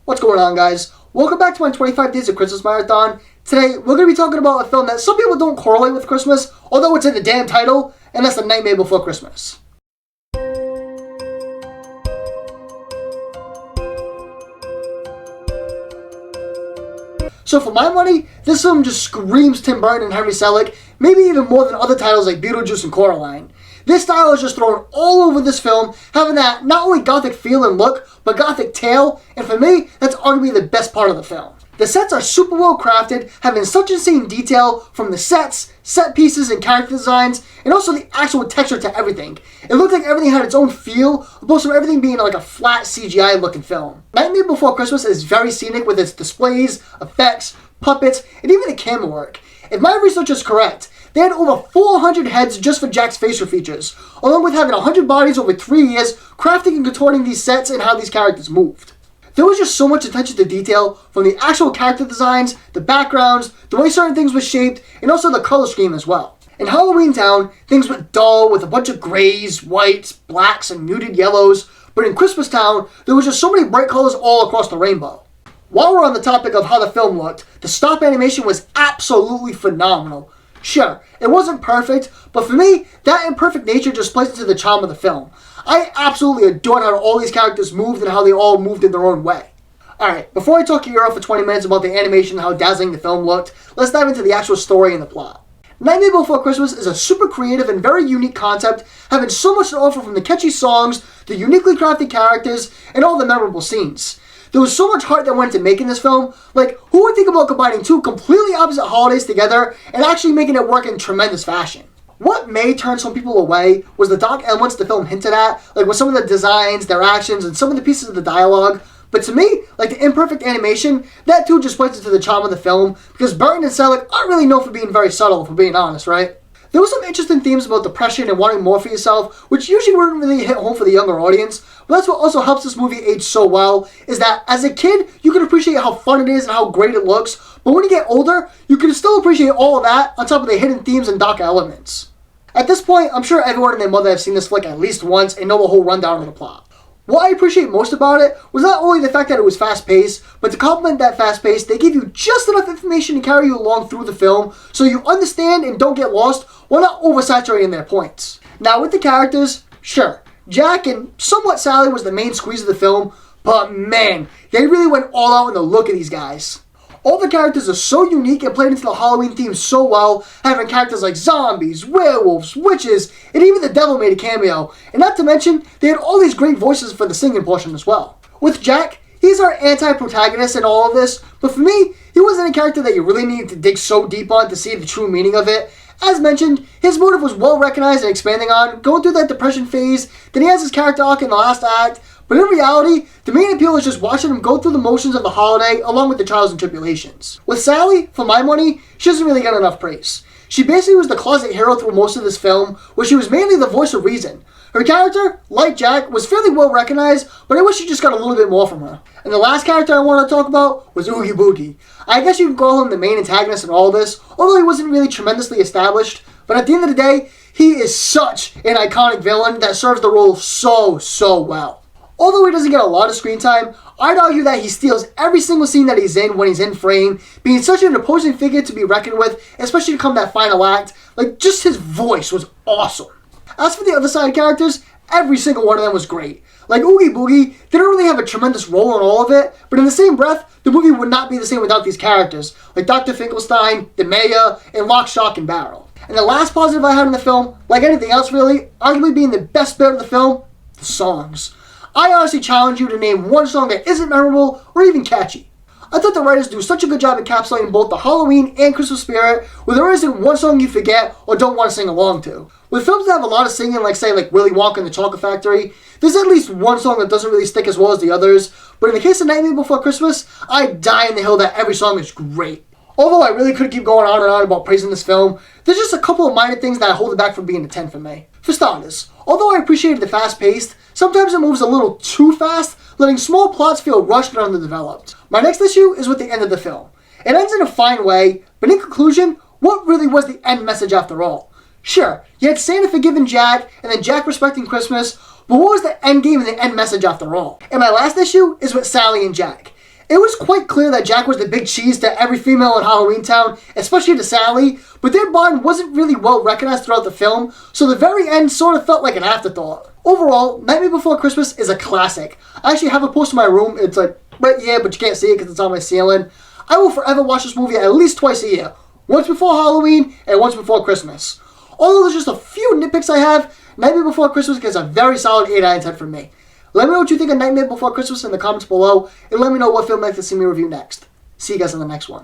What's going on, guys? Welcome back to my 25 Days of Christmas Marathon. Today, we're going to be talking about a film that some people don't correlate with Christmas, although it's in the damn title, and that's The Nightmare Before Christmas. So for my money, this film just screams Tim Burton and Henry Selick, maybe even more than other titles like Beetlejuice and Coraline. This style is just thrown all over this film, having that not only gothic feel and look, but gothic tale, and for me, that's arguably the best part of the film. The sets are super well crafted, having such insane detail from the sets, set pieces, and character designs, and also the actual texture to everything. It looked like everything had its own feel, opposed to everything being like a flat CGI looking film. Nightmare Before Christmas is very scenic with its displays, effects, puppets, and even the camera work. If my research is correct, they had over 400 heads just for Jack's facial features, along with having 100 bodies over 3 years, crafting and contorting these sets and how these characters moved. There was just so much attention to detail, from the actual character designs, the backgrounds, the way certain things were shaped, and also the color scheme as well. In Halloween Town, things went dull with a bunch of grays, whites, blacks, and muted yellows, but in Christmas Town, there was just so many bright colors all across the rainbow. While we're on the topic of how the film looked, the stop animation was absolutely phenomenal. Sure, it wasn't perfect, but for me, that imperfect nature just plays into the charm of the film. I absolutely adored how all these characters moved and how they all moved in their own way. Alright, before I talk to you for 20 minutes about the animation and how dazzling the film looked, let's dive into the actual story and the plot. Nightmare Before Christmas is a super creative and very unique concept, having so much to offer from the catchy songs, the uniquely crafted characters, and all the memorable scenes. There was so much heart that went into making this film. Like, who would think about combining two completely opposite holidays together and actually making it work in tremendous fashion? What may turn some people away was the dark elements the film hinted at, like with some of the designs, their actions, and some of the pieces of the dialogue. But to me, like the imperfect animation, that too just plays into the charm of the film, because Burton and Selick aren't really known for being very subtle, if we're being honest, right? There were some interesting themes about depression and wanting more for yourself, which usually wouldn't really hit home for the younger audience. But that's what also helps this movie age so well, is that as a kid, you can appreciate how fun it is and how great it looks, but when you get older, you can still appreciate all of that on top of the hidden themes and dark elements. At this point, I'm sure everyone and their mother have seen this flick at least once and know the whole rundown of the plot. What I appreciate most about it was not only the fact that it was fast-paced, but to complement that fast pace, they give you just enough information to carry you along through the film so you understand and don't get lost while not oversaturating their points. Now with the characters, sure, Jack and somewhat Sally was the main squeeze of the film, but man, they really went all out in the look of these guys. All the characters are so unique and played into the Halloween theme so well, having characters like zombies, werewolves, witches, and even the devil made a cameo. And not to mention, they had all these great voices for the singing portion as well. With Jack, he's our anti-protagonist in all of this, but for me, he wasn't a character that you really needed to dig so deep on to see the true meaning of it. As mentioned, his motive was well recognized and expanding on, going through that depression phase, then he has his character arc in the last act, but in reality, the main appeal is just watching him go through the motions of the holiday along with the trials and tribulations. With Sally, for my money, she doesn't really get enough praise. She basically was the closet hero through most of this film, where she was mainly the voice of reason. Her character, like Jack, was fairly well recognized, but I wish she just got a little bit more from her. And the last character I want to talk about was Oogie Boogie. I guess you can call him the main antagonist in all of this, although he wasn't really tremendously established, but at the end of the day, he is such an iconic villain that serves the role so well. Although he doesn't get a lot of screen time, I'd argue that he steals every single scene that he's in when he's in frame, being such an opposing figure to be reckoned with, especially to come that final act. Like, just his voice was awesome. As for the other side characters, every single one of them was great. Like Oogie Boogie didn't really have a tremendous role in all of it, but in the same breath, the movie would not be the same without these characters, like Dr. Finkelstein, the Mayor, and Lock, Shock, and Barrel. And the last positive I had in the film, like anything else really, arguably being the best bit of the film, the songs. I honestly challenge you to name one song that isn't memorable or even catchy. I thought the writers do such a good job encapsulating both the Halloween and Christmas spirit, where there isn't one song you forget or don't want to sing along to. With films that have a lot of singing, like say like Willy Wonka and the Chocolate Factory, there's at least one song that doesn't really stick as well as the others, but in the case of Nightmare Before Christmas, I die on the hill that every song is great. Although I really could keep going on and on about praising this film, there's just a couple of minor things that hold it back from being a 10 for me. For starters, although I appreciated the fast pace, sometimes it moves a little too fast, letting small plots feel rushed and underdeveloped. My next issue is with the end of the film. It ends in a fine way, but in conclusion, what really was the end message after all? Sure, you had Santa forgiving Jack, and then Jack respecting Christmas, but what was the end game and the end message after all? And my last issue is with Sally and Jack. It was quite clear that Jack was the big cheese to every female in Halloween Town, especially to Sally, but their bond wasn't really well recognized throughout the film, so the very end sort of felt like an afterthought. Overall, Nightmare Before Christmas is a classic. I actually have a poster in my room. It's like right here, but you can't see it because it's on my ceiling. I will forever watch this movie at least twice a year. Once before Halloween and once before Christmas. Although there's just a few nitpicks I have, Nightmare Before Christmas gets a very solid 8 out of 10 from me. Let me know what you think of Nightmare Before Christmas in the comments below, and let me know what film you'd like to see me review next. See you guys in the next one.